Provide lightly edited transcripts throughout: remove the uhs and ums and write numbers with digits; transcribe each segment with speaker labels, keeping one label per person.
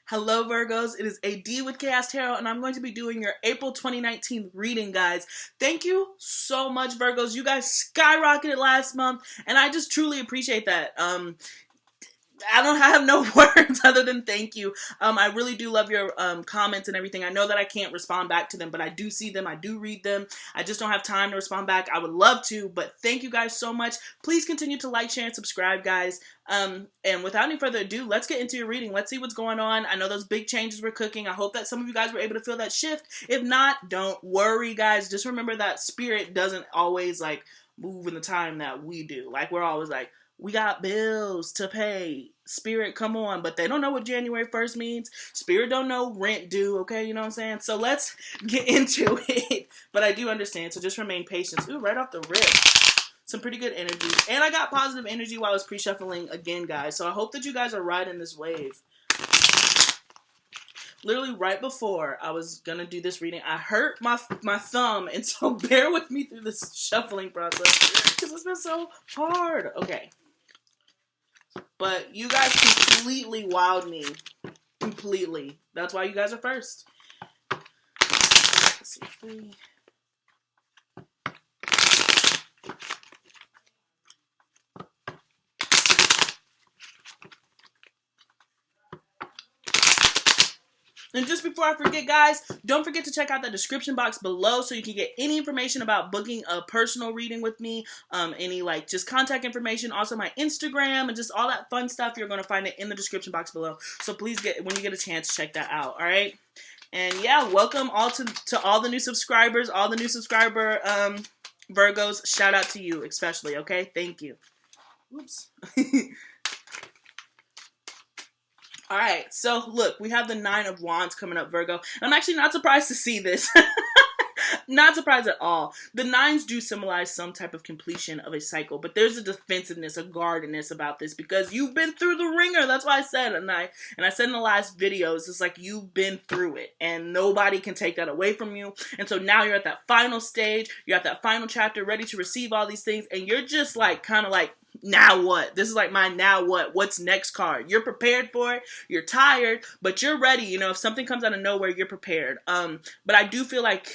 Speaker 1: Hello Virgos, it is AD with kayxztarot and I'm going to be doing your April 2019 reading, guys. Thank you so much, Virgos. You guys skyrocketed last month and I just truly appreciate that. I don't have no words other than thank you. I really do love your comments and everything. I know that I can't respond back to them, but I do see them. I do read them. I just don't have time to respond back. I would love to, but thank you guys so much. Please continue to like, share, and subscribe, guys. And without any further ado, let's get into your reading. Let's see what's going on. I know those big changes were cooking. I hope that some of you guys were able to feel that shift. If not, don't worry, guys. Just remember that spirit doesn't always like move in the time that we do. Like we're always like, we got bills to pay. Spirit, come on. But they don't know what January 1st means. Spirit don't know rent due, okay? You know what I'm saying? So let's get into it. But I do understand, so just remain patient. Ooh, right off the rip. Some pretty good energy. And I got positive energy while I was pre-shuffling again, guys. So I hope that you guys are riding this wave. Literally right before I was going to do this reading, I hurt my thumb. And so bear with me through this shuffling process. Because it's been so hard. Okay. But you guys completely wowed me. Completely. That's why you guys are first. Let's see. 3. And just before I forget, guys, don't forget to check out the description box below so you can get any information about booking a personal reading with me, any like just contact information, also my Instagram and just all that fun stuff. You're going to find it in the description box below. So please when you get a chance, check that out. All right. And yeah, welcome all to all the new subscribers, all the new subscriber Virgos. Shout out to you especially. Okay. Thank you. Oops. All right, so look, we have the 9 of Wands coming up, Virgo. I'm actually not surprised to see this. Not surprised at all. The 9s do symbolize some type of completion of a cycle, but there's a defensiveness, a guardedness about this because you've been through the ringer. That's why I said, and I said in the last videos, it's like you've been through it, and nobody can take that away from you. And so now you're at that final stage, you're at that final chapter, ready to receive all these things, and you're just like, kind of like, now what? This is like my now what? What's next card? You're prepared for it. You're tired, but you're ready. You know, if something comes out of nowhere, you're prepared. But I do feel like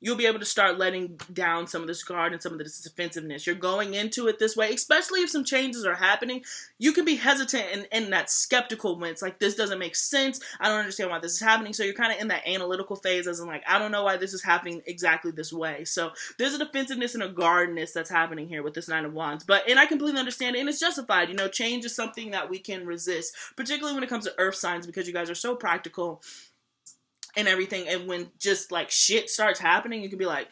Speaker 1: you'll be able to start letting down some of this guard and some of this defensiveness. You're going into it this way, especially if some changes are happening. You can be hesitant and that skeptical when it's like, this doesn't make sense. I don't understand why this is happening. So you're kind of in that analytical phase as in like, I don't know why this is happening exactly this way. So there's a defensiveness and a guardedness that's happening here with this 9 of Wands. And I completely understand it and it's justified. You know, change is something that we can resist, particularly when it comes to earth signs because you guys are so practical and everything, and when just like shit starts happening, you can be like,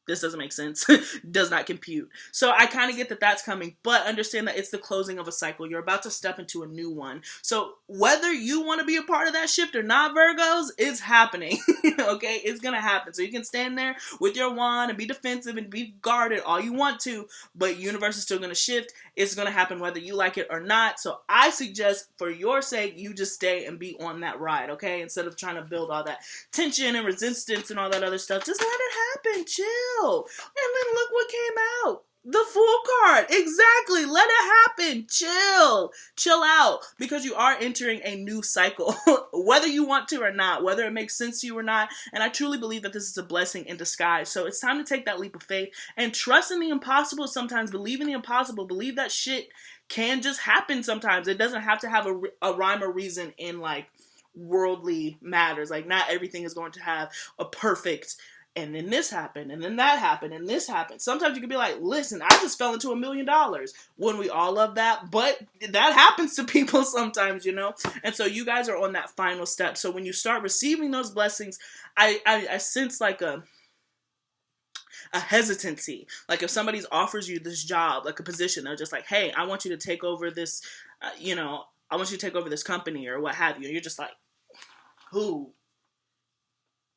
Speaker 1: this doesn't make sense, does not compute. So I kind of get that that's coming, but understand that it's the closing of a cycle. You're about to step into a new one. So whether you want to be a part of that shift or not, Virgos, it's happening. Okay, it's gonna happen. So you can stand there with your wand and be defensive and be guarded all you want to, but universe is still gonna shift. It's gonna happen whether you like it or not. So I suggest, for your sake, you just stay and be on that ride, okay? Instead of trying to build all that tension and resistance and all that other stuff, just let it happen. Chill. And then look what came out. The Fool card. Exactly. Let it happen. Chill. Chill out. Because you are entering a new cycle. Whether you want to or not. Whether it makes sense to you or not. And I truly believe that this is a blessing in disguise. So it's time to take that leap of faith. And trust in the impossible sometimes. Believe in the impossible. Believe that shit can just happen sometimes. It doesn't have to have a rhyme or reason in like worldly matters. Like not everything is going to have a perfect and then this happened, and then that happened, and this happened. Sometimes you can be like, listen, I just fell into $1 million. Wouldn't we all love that? But that happens to people sometimes, you know? And so you guys are on that final step. So when you start receiving those blessings, I sense like a hesitancy. Like if somebody offers you this job, like a position, they're just like, hey, I want you to take over this, I want you to take over this company or what have you. And you're just like, who?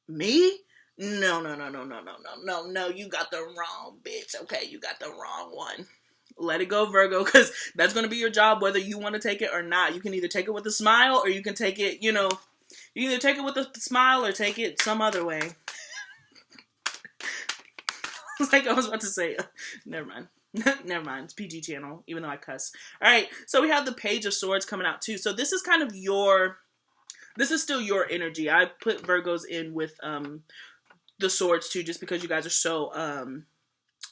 Speaker 1: Me? No, you got the wrong bitch, okay? You got the wrong one. Let it go, Virgo, because that's going to be your job whether you want to take it or not. You can either take it with a smile or you can take it, you can either take it with a smile or take it some other way. It's like I was about to say, never mind. Never mind, it's PG channel, even though I cuss. All right, so we have the Page of Swords coming out too. So this is kind of this is still your energy. I put Virgos in with the swords too, just because you guys are so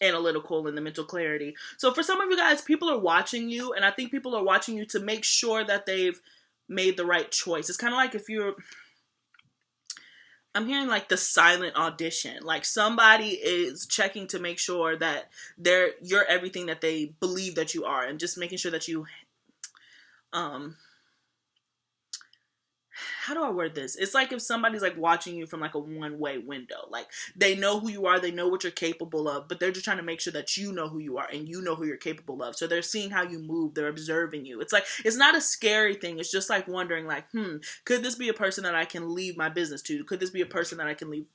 Speaker 1: analytical and the mental clarity. So for some of you guys, people are watching you, and I think people are watching you to make sure that they've made the right choice. It's kind of like if I'm hearing like the silent audition. Like somebody is checking to make sure that you're everything that they believe that you are, and just making sure that you how do I word this? It's like if somebody's like watching you from like a one-way window. Like they know who you are, they know what you're capable of, but they're just trying to make sure that you know who you are and you know who you're capable of. So they're seeing how you move, they're observing you. It's like, it's not a scary thing. It's just like wondering like, could this be a person that I can leave my business to? Could this be a person that I can leave,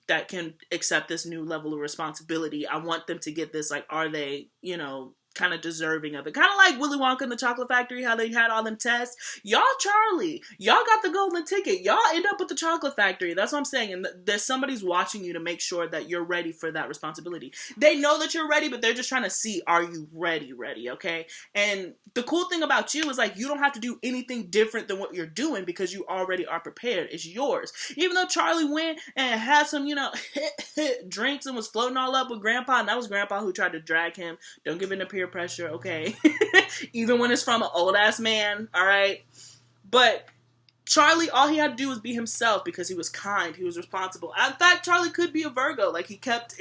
Speaker 1: that can accept this new level of responsibility? I want them to get this. Like, are they, kind of deserving of it? Kind of like Willy Wonka and the Chocolate Factory, how they had all them tests. Y'all Charlie, y'all got the golden ticket. Y'all end up with the Chocolate Factory. That's what I'm saying. And there's somebody's watching you to make sure that you're ready for that responsibility. They know that you're ready, but they're just trying to see, are you ready, okay? And the cool thing about you is like, you don't have to do anything different than what you're doing because you already are prepared. It's yours. Even though Charlie went and had some, drinks and was floating all up with Grandpa, and that was Grandpa who tried to drag him. Don't give in to peer pressure, okay? Even when it's from an old ass man, all right? But Charlie, all he had to do was be himself because he was kind, he was responsible. In fact, Charlie could be a Virgo. Like he kept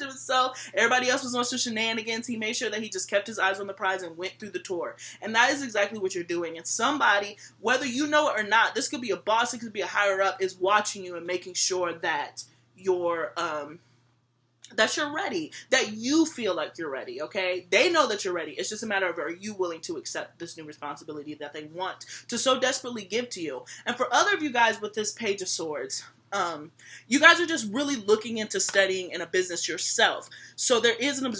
Speaker 1: himself. Everybody else was on some shenanigans. He made sure that he just kept his eyes on the prize and went through the tour. And that is exactly what you're doing. And somebody, whether you know it or not, this could be a boss, it could be a higher up, is watching you and making sure that you're ready, that you feel like you're ready, okay? They know that you're ready. It's just a matter of, are you willing to accept this new responsibility that they want to so desperately give to you? And for other of you guys with this Page of Swords, you guys are just really looking into studying in a business yourself. So there is an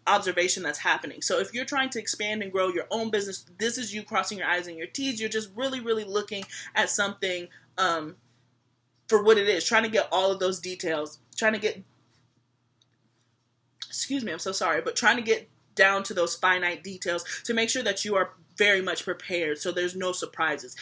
Speaker 1: observation that's happening. So if you're trying to expand and grow your own business, this is you crossing your I's and your T's. You're just really, really looking at something for what it is, trying to get all of those details, trying to get down to those finite details to make sure that you are very much prepared so there's no surprises.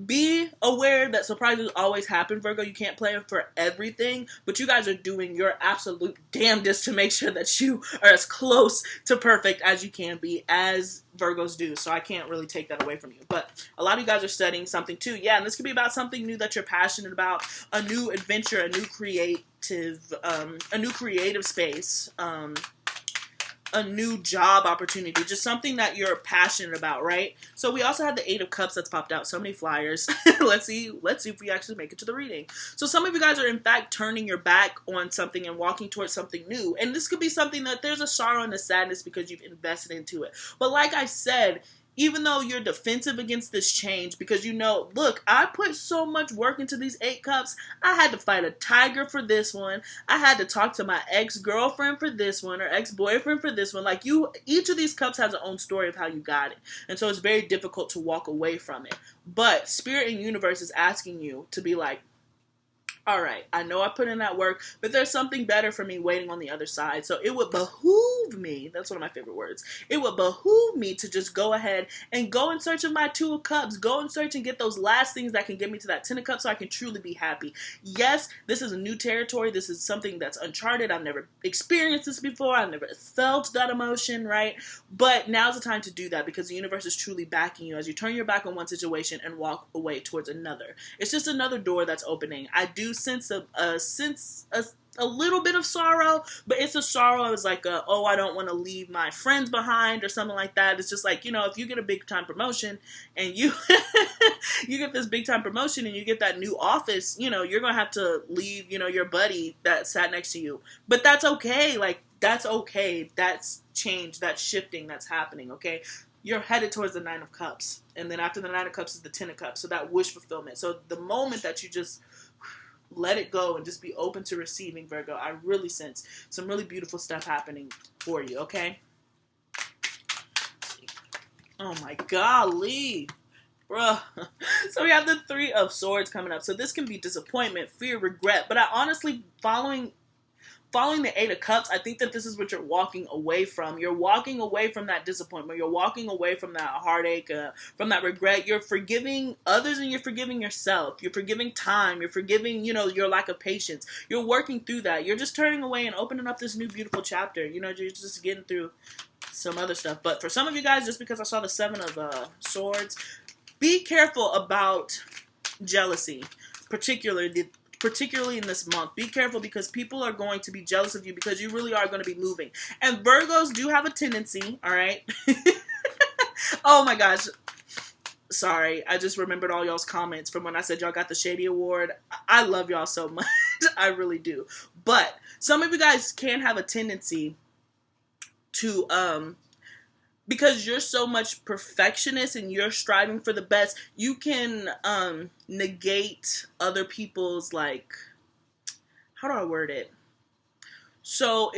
Speaker 1: Be aware that surprises always happen, Virgo. You can't plan for everything, but you guys are doing your absolute damnedest to make sure that you are as close to perfect as you can be, as Virgos do. So I can't really take that away from you. But a lot of you guys are studying something too. Yeah, and this could be about something new that you're passionate about, a new adventure, a new creative space, a new job opportunity, just something that you're passionate about, right? So we also have the Eight of Cups that's popped out. So many flyers. Let's see if we actually make it to the reading. So some of you guys are in fact turning your back on something and walking towards something new. And this could be something that there's a sorrow and a sadness because you've invested into it. But like I said, even though you're defensive against this change, because look, I put so much work into these 8 cups. I had to fight a tiger for this one. I had to talk to my ex-girlfriend for this one, or ex-boyfriend for this one. Like each of these cups has its own story of how you got it. And so it's very difficult to walk away from it. But Spirit and Universe is asking you to be like, all right, I know I put in that work, but there's something better for me waiting on the other side. So it would behoove me, that's one of my favorite words, it would behoove me to just go ahead and go in search of my 2 of Cups, go in search and get those last things that can get me to that 10 of Cups so I can truly be happy. Yes, this is a new territory. This is something that's uncharted. I've never experienced this before. I've never felt that emotion, right? But now's the time to do that because the universe is truly backing you as you turn your back on one situation and walk away towards another. It's just another door that's opening. I do sense a little bit of sorrow, but it's a sorrow as like I don't want to leave my friends behind or something like that. It's just like, if you get a big time promotion and you you get this big time promotion and you get that new office, you're gonna have to leave, your buddy that sat next to you. But that's okay. Like, that's okay. That's change, that's shifting, that's happening, okay? You're headed towards the 9 of Cups. And then after the 9 of Cups is the 10 of Cups. So that wish fulfillment. So the moment that you just let it go and just be open to receiving, Virgo, I really sense some really beautiful stuff happening for you, okay? Oh my golly, bruh. So we have the 3 of Swords coming up. So this can be disappointment, fear, regret. But I honestly, following following the Eight of Cups, I think that this is what you're walking away from. You're walking away from that disappointment. You're walking away from that heartache, from that regret. You're forgiving others and you're forgiving yourself. You're forgiving time. You're forgiving, your lack of patience. You're working through that. You're just turning away and opening up this new beautiful chapter. You're just getting through some other stuff. But for some of you guys, just because I saw the Seven of Swords, be careful about jealousy, particularly in this month. Be careful because people are going to be jealous of you because you really are going to be moving. And Virgos do have a tendency, all right? Oh my gosh. Sorry, I just remembered all y'all's comments from when I said y'all got the Shady Award. I love y'all so much. I really do. But some of you guys can have a tendency to, because you're so much perfectionist and you're striving for the best, you can negate other people's, how do I word it? So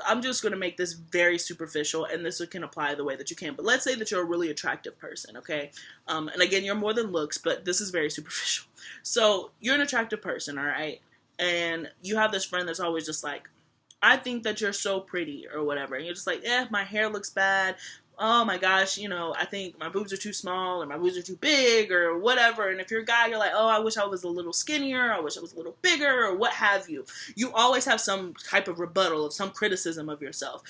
Speaker 1: I'm just going to make this very superficial, and this can apply the way that you can, but let's say that you're a really attractive person, okay? And again, you're more than looks, but this is very superficial. So you're an attractive person, all right? And you have this friend that's always just like, I think that you're so pretty or whatever. And you're just like, my hair looks bad. Oh my gosh, I think my boobs are too small or my boobs are too big or whatever. And if you're a guy, you're like, oh, I wish I was a little skinnier. I wish I was a little bigger or what have you. You always have some type of rebuttal, of some criticism of yourself.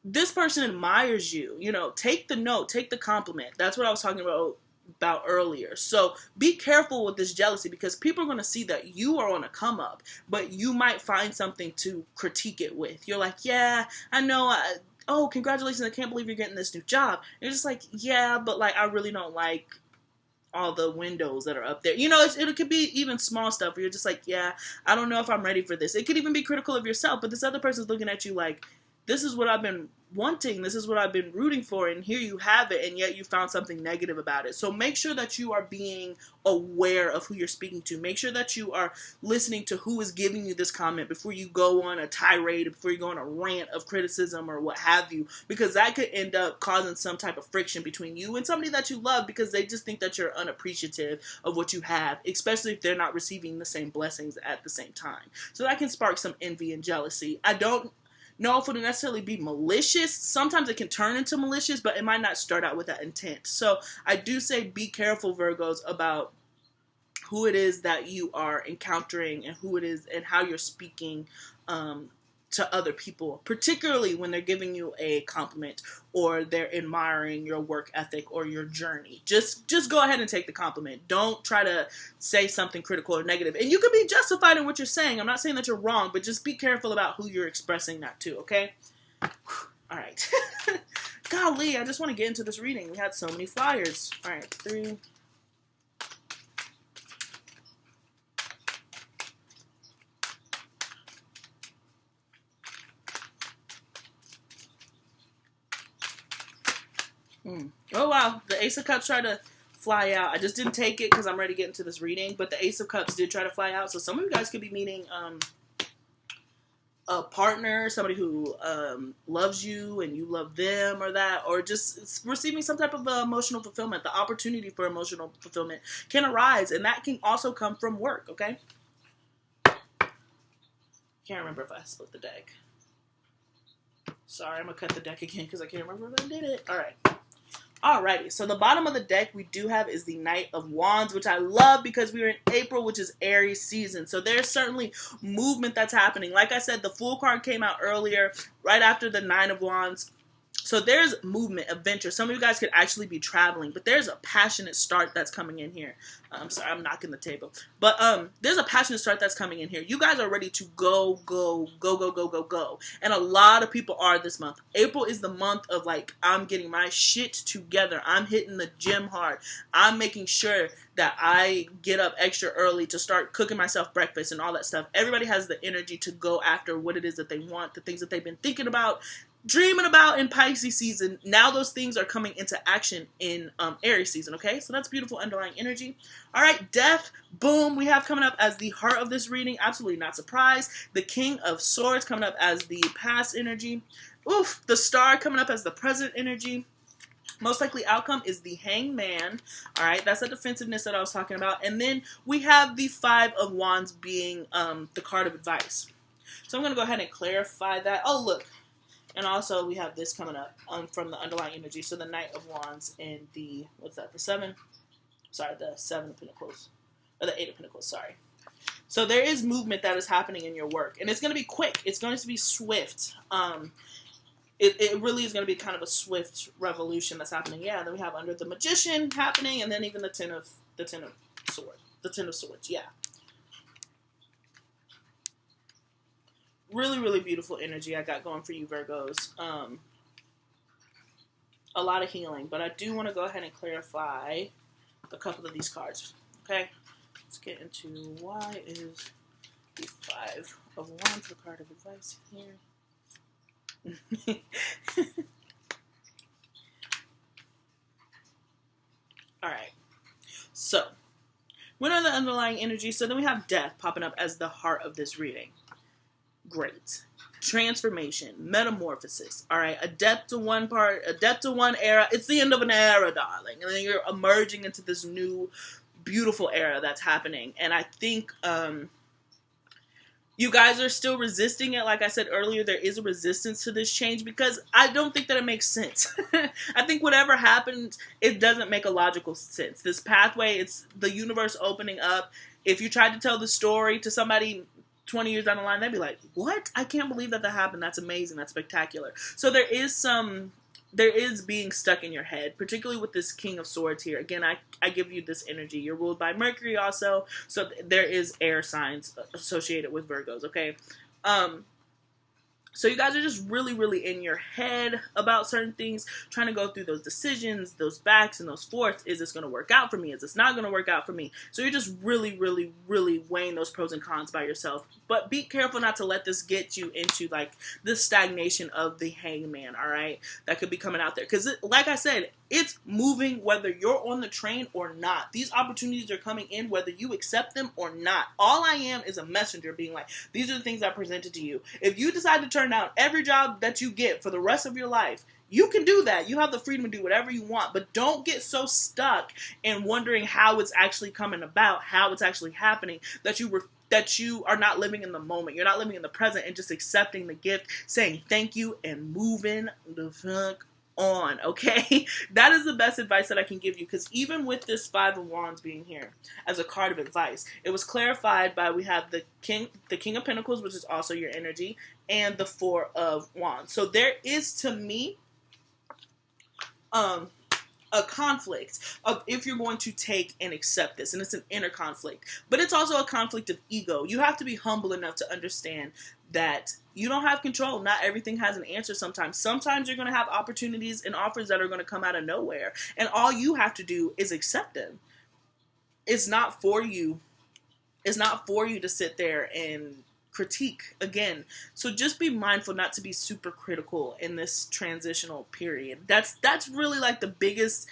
Speaker 1: This person admires you. Take the note, take the compliment. That's what I was talking about earlier. So be careful with this jealousy because people are going to see that you are on a come up, but you might find something to critique it with. You're like, yeah, I know. Oh, congratulations. I can't believe you're getting this new job. And you're just like, yeah, but I really don't like all the windows that are up there. It could be even small stuff where you're just like, yeah, I don't know if I'm ready for this. It could even be critical of yourself, but this other person's looking at you like, this is what I've been wanting, this is what I've been rooting for, and here you have it, and yet you found something negative about it. So make sure that you are being aware of who you're speaking to. Make sure that you are listening to who is giving you this comment before you go on a tirade, before you go on a rant of criticism or what have you, because that could end up causing some type of friction between you and somebody that you love because they just think that you're unappreciative of what you have, especially if they're not receiving the same blessings at the same time. So that can spark some envy and jealousy. I don't know if it would necessarily be malicious. Sometimes it can turn into malicious, but it might not start out with that intent. So I do say be careful, Virgos, about who it is that you are encountering and who it is and how you're speaking to other people, particularly when they're giving you a compliment or they're admiring your work ethic or your journey. Just go ahead and take the compliment. Don't try to say something critical or negative. And you can be justified in what you're saying. I'm not saying that you're wrong, but just be careful about who you're expressing that to, okay? All right. Golly, I just want to get into this reading. We had so many flyers. All right, 3. Oh, wow. The Ace of Cups tried to fly out. I just didn't take it because I'm ready to get into this reading. But the Ace of Cups did try to fly out. So some of you guys could be meeting a partner, somebody who loves you and you love them or that. Or just receiving some type of emotional fulfillment. The opportunity for emotional fulfillment can arise. And that can also come from work, okay? Can't remember if I split the deck. Sorry, I'm going to cut the deck again because I can't remember if I did it. All right. Alrighty, so the bottom of the deck we do have is the Knight of Wands, which I love because we're in April, which is Aries season. So there's certainly movement that's happening. Like I said, the Fool card came out earlier, right after the Nine of Wands. So there's movement, adventure. Some of you guys could actually be traveling, but there's a passionate start that's coming in here. I'm sorry, I'm knocking the table. But there's a passionate start that's coming in here. You guys are ready to go. And a lot of people are this month. April is the month of I'm getting my shit together. I'm hitting the gym hard. I'm making sure that I get up extra early to start cooking myself breakfast and all that stuff. Everybody has the energy to go after what it is that they want, the things that they've been thinking about, dreaming about in Pisces season. Now those things are coming into action in Aries season, okay? So that's beautiful underlying energy. All right, Death, boom, we have coming up as the heart of this reading. Absolutely not surprised. The King of Swords coming up as the past energy. Oof, the Star coming up as the present energy. Most likely outcome is the Hangman. All right, that's the defensiveness that I was talking about. And then we have the Five of Wands being the card of advice. So I'm going to go ahead and clarify that. Oh, look. And also we have this coming up from the underlying energy. So the Knight of Wands and the, what's that, the Seven of Pentacles. Or the Eight of Pentacles, sorry. So there is movement that is happening in your work. And it's going to be quick. It's going to be swift. It really is going to be kind of a swift revolution that's happening. Yeah, then we have under the Magician happening, and then even the Ten of Swords. The Ten of Swords, yeah. Really, really beautiful energy I got going for you, Virgos. A lot of healing, but I do want to go ahead and clarify a couple of these cards. Okay, let's get into why is the Five of Wands the card of advice here. Alright, so what are the underlying energy? So then we have death popping up as the heart of this reading. Great. Transformation, metamorphosis. Alright, a death to one part, a death to one era. It's the end of an era, darling. And then you're emerging into this new, beautiful era that's happening. And I think, you guys are still resisting it. Like I said earlier, there is a resistance to this change because I don't think that it makes sense. I think whatever happened, it doesn't make a logical sense. This pathway, it's the universe opening up. If you tried to tell the story to somebody 20 years down the line, they'd be like, what? I can't believe that happened. That's amazing. That's spectacular. So there is being stuck in your head, particularly with this King of Swords here. Again, I give you this energy. You're ruled by Mercury also, so there is air signs associated with Virgos, okay? So you guys are just really, really in your head about certain things, trying to go through those decisions, those backs and those forths. Is this going to work out for me? Is this not going to work out for me? So you're just really, really, really weighing those pros and cons by yourself. But be careful not to let this get you into like the stagnation of the Hangman, all right? That could be coming out there. Because like I said, it's moving whether you're on the train or not. These opportunities are coming in whether you accept them or not. All I am is a messenger being like, these are the things I presented to you. If you decide to turn down every job that you get for the rest of your life, you can do that. You have the freedom to do whatever you want, but don't get so stuck in wondering how it's actually coming about, how it's actually happening, that you are not living in the moment. You're not living in the present and just accepting the gift, saying thank you and moving the fuck on, okay? That is the best advice that I can give you, because even with this Five of Wands being here as a card of advice, it was clarified by, we have the King of Pentacles, which is also your energy, and the Four of Wands. So there is, to me, a conflict of if you're going to take and accept this, and it's an inner conflict, but it's also a conflict of ego. You have to be humble enough to understand that you don't have control. Not everything has an answer sometimes. Sometimes you're going to have opportunities and offers that are going to come out of nowhere, and all you have to do is accept them. It's not for you. It's not for you to sit there and critique again. So just be mindful not to be super critical in this transitional period. That's really like the biggest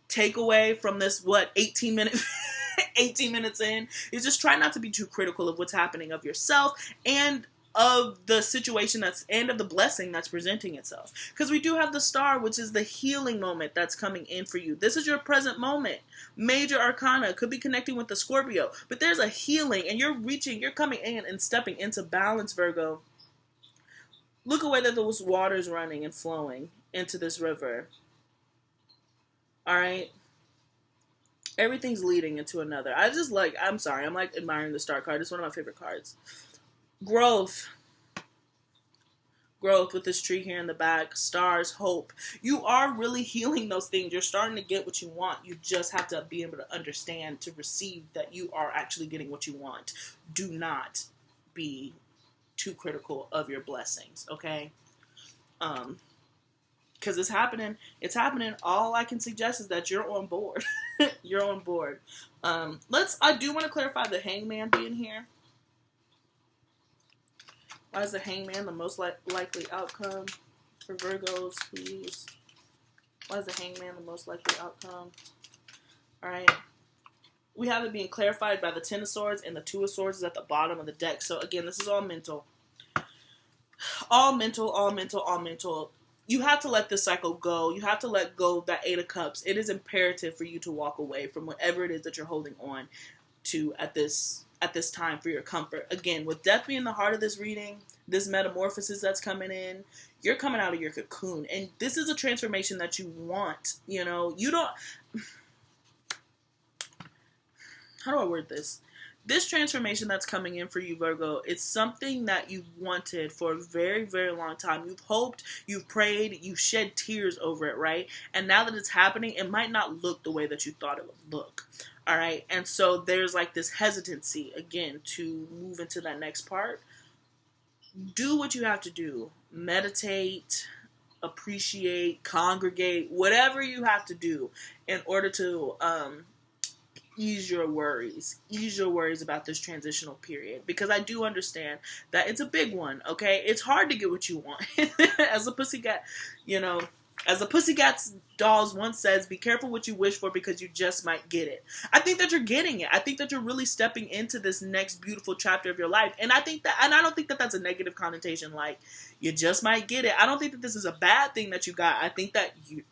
Speaker 1: takeaway from this 18 minutes in, is just try not to be too critical of what's happening, of yourself and of the situation and of the blessing that's presenting itself. Because we do have the Star, which is the healing moment that's coming in for you. This is your present moment. Major Arcana could be connecting with the Scorpio, but there's a healing, and you're coming in and stepping into balance, Virgo. Look away that those water's running and flowing into this river. Alright? Everything's leading into another. I'm admiring the Star card. It's one of my favorite cards. Growth with this tree here in the back, stars, hope. You are really healing those things. You're starting to get what you want. You just have to be able to understand, to receive that you are actually getting what you want. Do not be too critical of your blessings, okay? Because it's happening. It's happening. All I can suggest is that you're on board. You're on board. I do want to clarify the Hangman being here. Why is the Hangman the most likely outcome for Virgos, please? Why is the Hangman the most likely outcome? Alright. We have it being clarified by the Ten of Swords, and the Two of Swords is at the bottom of the deck. So again, this is all mental. All mental, all mental, all mental. You have to let this cycle go. You have to let go of that Eight of Cups. It is imperative for you to walk away from whatever it is that you're holding on to at this at this time for your comfort. Again, with death being the heart of this reading, this metamorphosis that's coming in, you're coming out of your cocoon. And this is a transformation that you want. You know, you don't... How do I word this? This transformation that's coming in for you, Virgo, it's something that you've wanted for a very, very long time. You've hoped, you've prayed, you've shed tears over it, right? And now that it's happening, it might not look the way that you thought it would look. All right? And so there's like this hesitancy, again, to move into that next part. Do what you have to do. Meditate, appreciate, congregate, whatever you have to do in order to ease your worries about this transitional period, because I do understand that it's a big one. Okay, it's hard to get what you want. As a pussycat, you know, as a pussycat's dolls once says, be careful what you wish for because you just might get it. I think that you're getting it. I think that you're really stepping into this next beautiful chapter of your life, and I think that, and I don't think that that's a negative connotation, like you just might get it. I don't think that this is a bad thing that you got. I think that you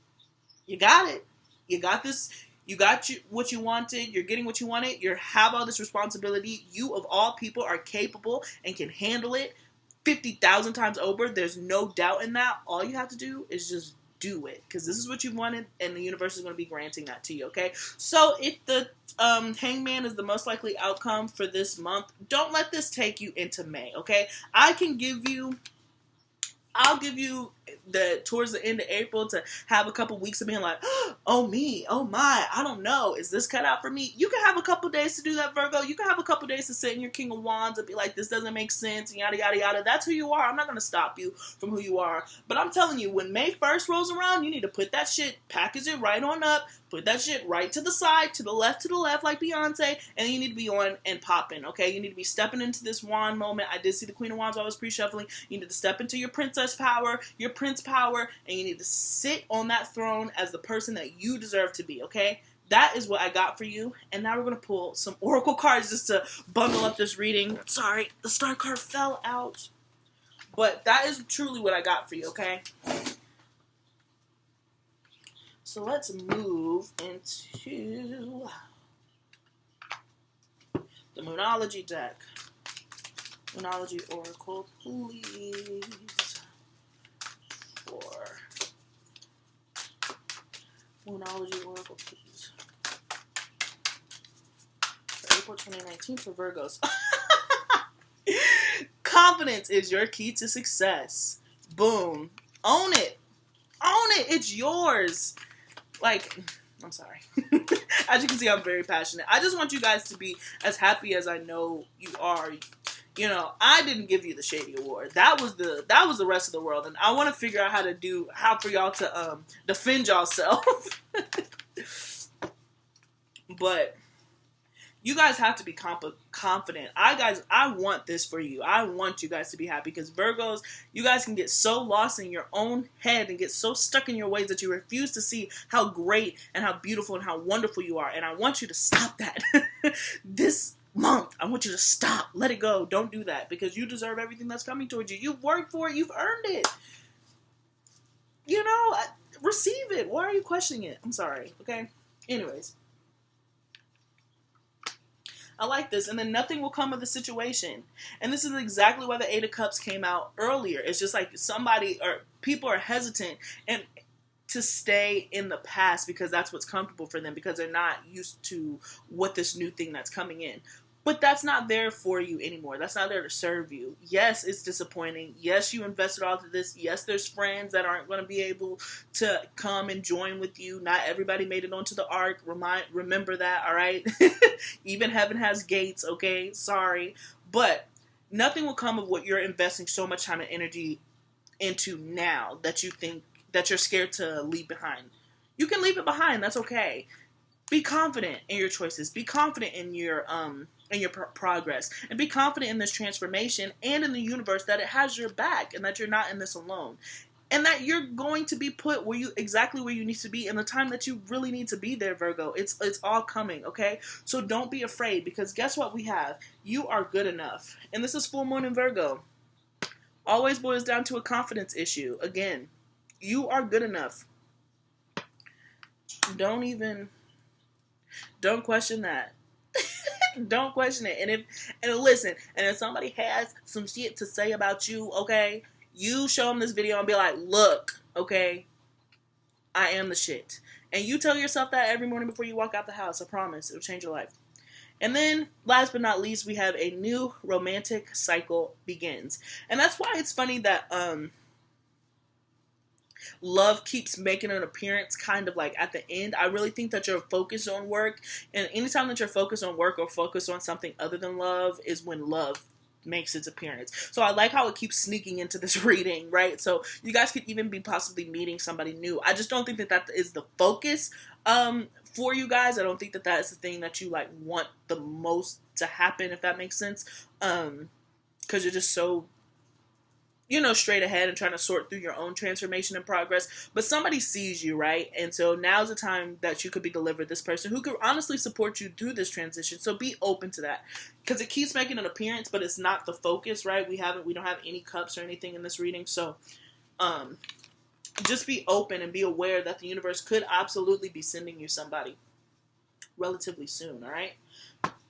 Speaker 1: got it. You got this. You got what you wanted. You're getting what you wanted. You have all this responsibility. You, of all people, are capable and can handle it 50,000 times over. There's no doubt in that. All you have to do is just do it, because this is what you wanted, and the universe is going to be granting that to you, okay? So if the Hangman is the most likely outcome for this month, don't let this take you into May, okay? I'll give you towards the end of April to have a couple weeks of being like, oh me, oh my, I don't know, is this cut out for me? You can have a couple days to do that, Virgo. You can have a couple days to sit in your King of Wands and be like, this doesn't make sense, and yada, yada, yada. That's who you are. I'm not going to stop you from who you are. But I'm telling you, when May 1st rolls around, you need to put that shit, package it right on up, put that shit right to the side, to the left, like Beyonce, and you need to be on and popping, okay? You need to be stepping into this wand moment. I did see the Queen of Wands while I was pre-shuffling. You need to step into your princess power, your prince power, and you need to sit on that throne as the person that you deserve to be, okay? That is what I got for you. And now we're going to pull some oracle cards just to bundle up this reading. Sorry, the star card fell out. But that is truly what I got for you, okay? So let's move into the Moonology deck. Moonology oracle, please. For Moonology oracle, please. For April 2019 for Virgos. Confidence is your key to success. Boom. Own it. Own it. It's yours. Like, I'm sorry. As you can see, I'm very passionate. I just want you guys to be as happy as I know you are. You know, I didn't give you the Shady Award. That was the rest of the world, and I want to figure out how for y'all to defend yourself. But you guys have to be confident. I want this for you. I want you guys to be happy, because Virgos, you guys can get so lost in your own head and get so stuck in your ways that you refuse to see how great and how beautiful and how wonderful you are. And I want you to stop that. This month, I want you to stop. Let it go. Don't do that, because you deserve everything that's coming towards you. You've worked for it. You've earned it. You know, receive it. Why are you questioning it? I'm sorry. Okay? Anyways. I like this. And then nothing will come of the situation. And this is exactly why the Eight of Cups came out earlier. It's just like somebody or people are hesitant and to stay in the past because that's what's comfortable for them, because they're not used to what this new thing that's coming in. But that's not there for you anymore. That's not there to serve you. Yes, it's disappointing. Yes, you invested all of this. Yes, there's friends that aren't going to be able to come and join with you. Not everybody made it onto the ark. Remember that, all right? Even heaven has gates, okay? Sorry. But nothing will come of what you're investing so much time and energy into now that you think that you're scared to leave behind. You can leave it behind. That's okay. Be confident in your choices. Be confident in your progress, and be confident in this transformation and in the universe that it has your back, and that you're not in this alone, and that you're going to be put exactly where you need to be in the time that you really need to be there, Virgo. It's all coming, okay? So don't be afraid, because guess what we have? You are good enough, and this is full moon in Virgo. Always boils down to a confidence issue. Again, you are good enough. Don't question that. Don't question it. And listen, and if somebody has some shit to say about you, okay, you show them this video and be like, look, okay, I am the shit. And you tell yourself that every morning before you walk out the house. I promise. It'll change your life. And then, last but not least, we have a new romantic cycle begins. And that's why it's funny that love keeps making an appearance kind of like at the end. I really think that you're focused on work. And anytime that you're focused on work or focused on something other than love is when love makes its appearance. So I like how it keeps sneaking into this reading, right? So you guys could even be possibly meeting somebody new. I just don't think that that is the focus for you guys. I don't think that that is the thing that you like want the most to happen, if that makes sense. Because you're just so, you know, straight ahead and trying to sort through your own transformation and progress. But somebody sees you, right? And so now's the time that you could be delivered this person who could honestly support you through this transition. So be open to that, because it keeps making an appearance, but it's not the focus, right? We don't have any cups or anything in this reading. So just be open and be aware that the universe could absolutely be sending you somebody relatively soon. All right.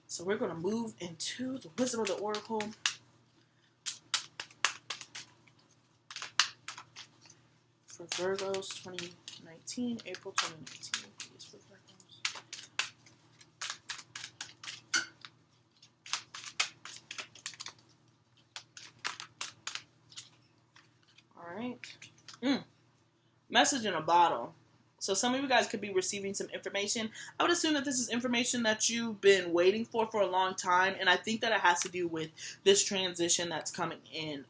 Speaker 1: So we're going to move into the wisdom of the oracle. For Virgos 2019, April 2019, please, for Virgos. All right. Message in a bottle. So some of you guys could be receiving some information. I would assume that this is information that you've been waiting for a long time. And I think that it has to do with this transition that's coming in.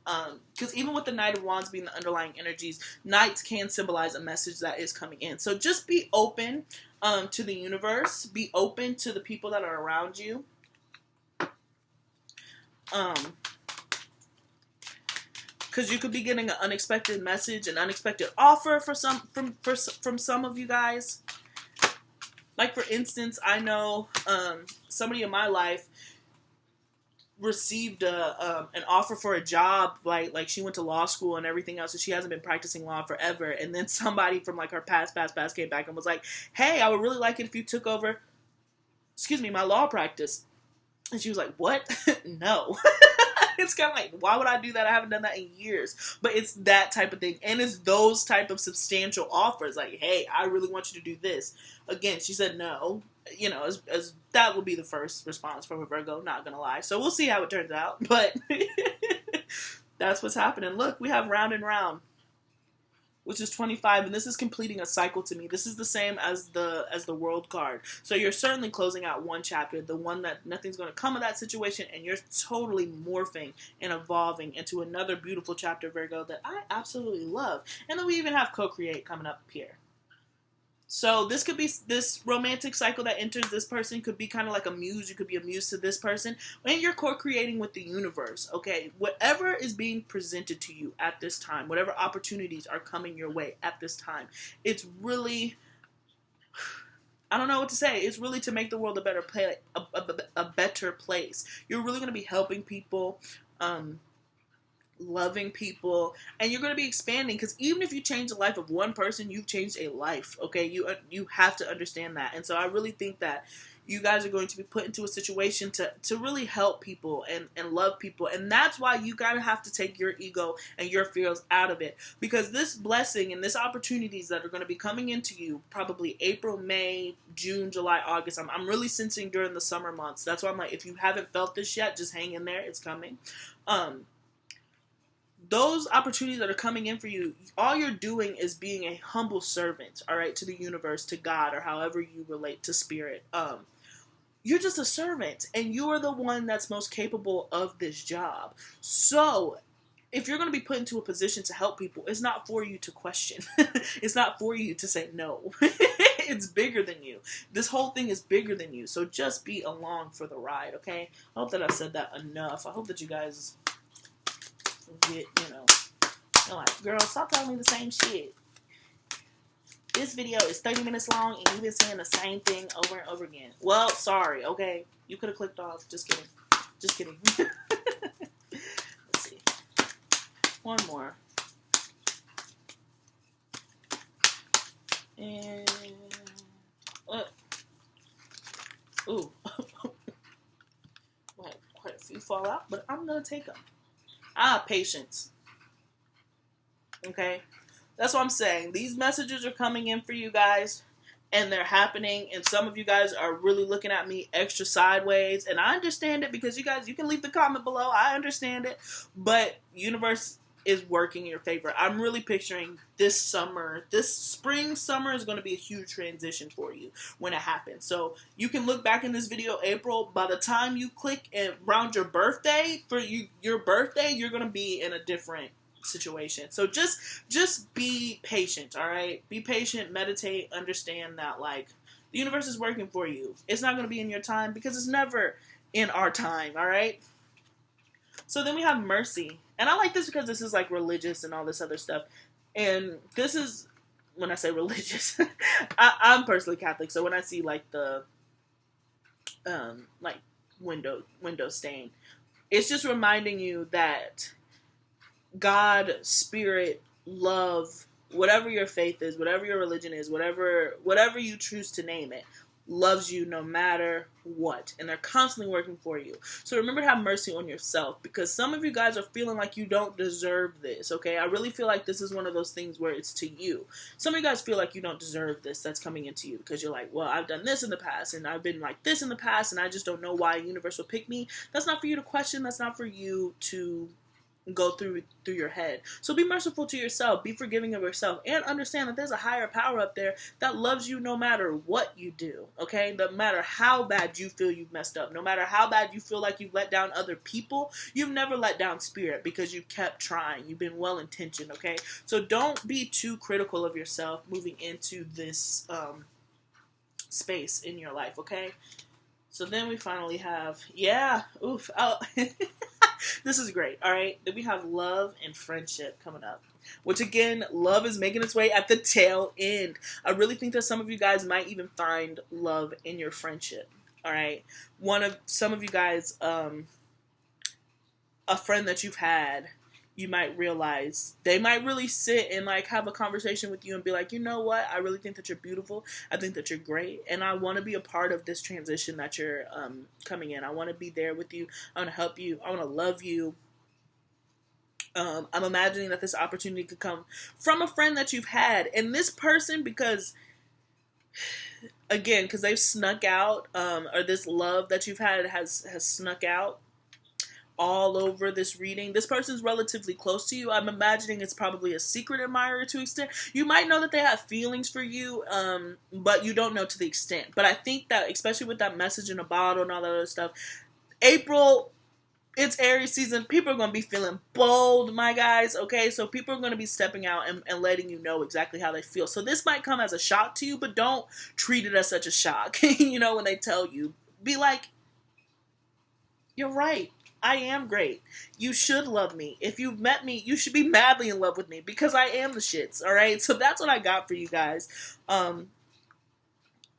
Speaker 1: Because even with the Knight of Wands being the underlying energies, Knights can symbolize a message that is coming in. So just be open to the universe. Be open to the people that are around you. Because you could be getting an unexpected message, an unexpected offer from some of you guys. Like, for instance, I know somebody in my life received an offer for a job. Like she went to law school and everything else, and she hasn't been practicing law forever. And then somebody from like her past came back and was like, "Hey, I would really like it if you took over, my law practice." And she was like, "What? No." It's kind of like, why would I do that? I haven't done that in years. But it's that type of thing. And it's those type of substantial offers. Like, hey, I really want you to do this. Again, she said no. You know, as that would be the first response from a Virgo, not going to lie. So we'll see how it turns out. But that's what's happening. Look, we have round and round, which is 25, and this is completing a cycle to me. This is the same as the World card. So you're certainly closing out one chapter, the one that nothing's going to come of that situation, and you're totally morphing and evolving into another beautiful chapter, Virgo, that I absolutely love. And then we even have co-create coming up here. So this could be, this romantic cycle that enters this person could be kind of like a muse. You could be a muse to this person. And you're co-creating with the universe, okay? Whatever is being presented to you at this time, whatever opportunities are coming your way at this time, it's really, I don't know what to say. It's really to make the world a better place, a better place. You're really going to be helping people, loving people, and you're going to be expanding, because even if you change the life of one person, you've changed a life, okay? You have to understand that. And so I really think that you guys are going to be put into a situation to really help people and love people, and that's why you gotta have to take your ego and your fears out of it, because this blessing and this opportunities that are going to be coming into you probably April, May, June, July, August, I'm really sensing during the summer months. That's why I'm like, if you haven't felt this yet, just hang in there, it's coming. Those opportunities that are coming in for you, all you're doing is being a humble servant, all right, to the universe, to God, or however you relate to spirit. You're just a servant, and you're the one that's most capable of this job. So if you're going to be put into a position to help people, it's not for you to question. It's not for you to say no. It's bigger than you. This whole thing is bigger than you. So just be along for the ride, okay? I hope that I've said that enough. I hope that you guys get, you're like, girl, stop telling me the same shit. This video is 30 minutes long, and you've been saying the same thing over and over again. Well, sorry, okay? You could have clicked off. Just kidding. Just kidding. Let's see. One more. And... ooh. fall out, but I'm going to take them. Patience. Okay? That's what I'm saying. These messages are coming in for you guys, and they're happening, and some of you guys are really looking at me extra sideways, and I understand it, because you guys, you can leave the comment below. I understand it, but universe is working in your favor. I'm really picturing this summer, this spring, summer is going to be a huge transition for you when it happens. So you can look back in this video, April, by the time you click around your birthday, for your birthday, you're going to be in a different situation. So just be patient, all right? Be patient, meditate, understand that, like, the universe is working for you. It's not going to be in your time, because it's never in our time, all right? So then we have mercy. And I like this because this is like religious and all this other stuff. And this is, when I say religious, I'm personally Catholic. So when I see like the like window stain, it's just reminding you that God, spirit, love, whatever your faith is, whatever your religion is, whatever you choose to name it, loves you no matter what, and they're constantly working for you. So remember to have mercy on yourself, because some of you guys are feeling like you don't deserve this, okay? I really feel like this is one of those things where it's to you. Some of you guys feel like you don't deserve this that's coming into you, because you're like, well, I've done this in the past, and I've been like this in the past, and I just don't know why the universe will pick me. That's not for you to question. That's not for you to go through your head. So be merciful to yourself, be forgiving of yourself, and understand that there's a higher power up there that loves you no matter what you do, okay? No matter how bad you feel you've messed up, no matter how bad you feel like you've let down other people, you've never let down spirit, because you kept trying. You've been well-intentioned, okay? So don't be too critical of yourself moving into this space in your life, okay? So then we finally have, this is great, all right? Then we have love and friendship coming up, which, again, love is making its way at the tail end. I really think that some of you guys might even find love in your friendship, all right? Some of you guys, a friend that you've had, you might realize they might really sit and like have a conversation with you and be like, you know what? I really think that you're beautiful. I think that you're great. And I want to be a part of this transition that you're coming in. I want to be there with you. I want to help you. I want to love you. I'm imagining that this opportunity could come from a friend that you've had. And this person, because they've snuck out, or this love that you've had has snuck out all over this reading. This person's relatively close to you. I'm imagining it's probably a secret admirer to an extent. You might know that they have feelings for you, but you don't know to the extent. But I think that, especially with that message in a bottle and all that other stuff, April, it's Aries season. People are going to be feeling bold, my guys, okay? So people are going to be stepping out and letting you know exactly how they feel. So this might come as a shock to you, but don't treat it as such a shock. You know, when they tell you, be like, you're right. I am great. You should love me. If you've met me, you should be madly in love with me, because I am the shits, all right? So that's what I got for you guys.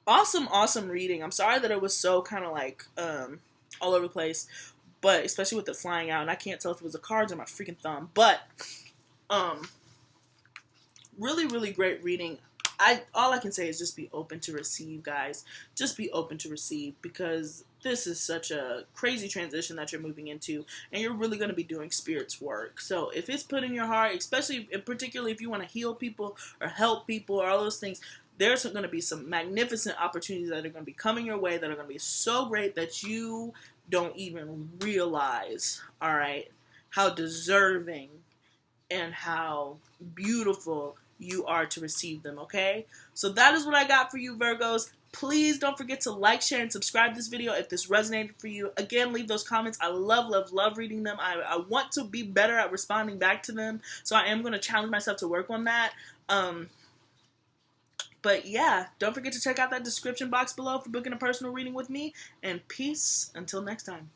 Speaker 1: Awesome reading. I'm sorry that it was so kind of like all over the place, but especially with it flying out, and I can't tell if it was the cards or my freaking thumb, but really great reading. All I can say is just be open to receive, guys. Just be open to receive, because this is such a crazy transition that you're moving into, and you're really going to be doing spirit's work. So if it's put in your heart, especially and particularly if you want to heal people or help people or all those things, there's going to be some magnificent opportunities that are going to be coming your way that are going to be so great that you don't even realize, all right, how deserving and how beautiful you are to receive them, okay? So that is what I got for you, Virgos. Please don't forget to like, share, and subscribe this video if this resonated for you. Again, leave those comments. I love reading them. I want to be better at responding back to them, so I am going to challenge myself to work on that. But yeah, don't forget to check out that description box below for booking a personal reading with me, and peace until next time.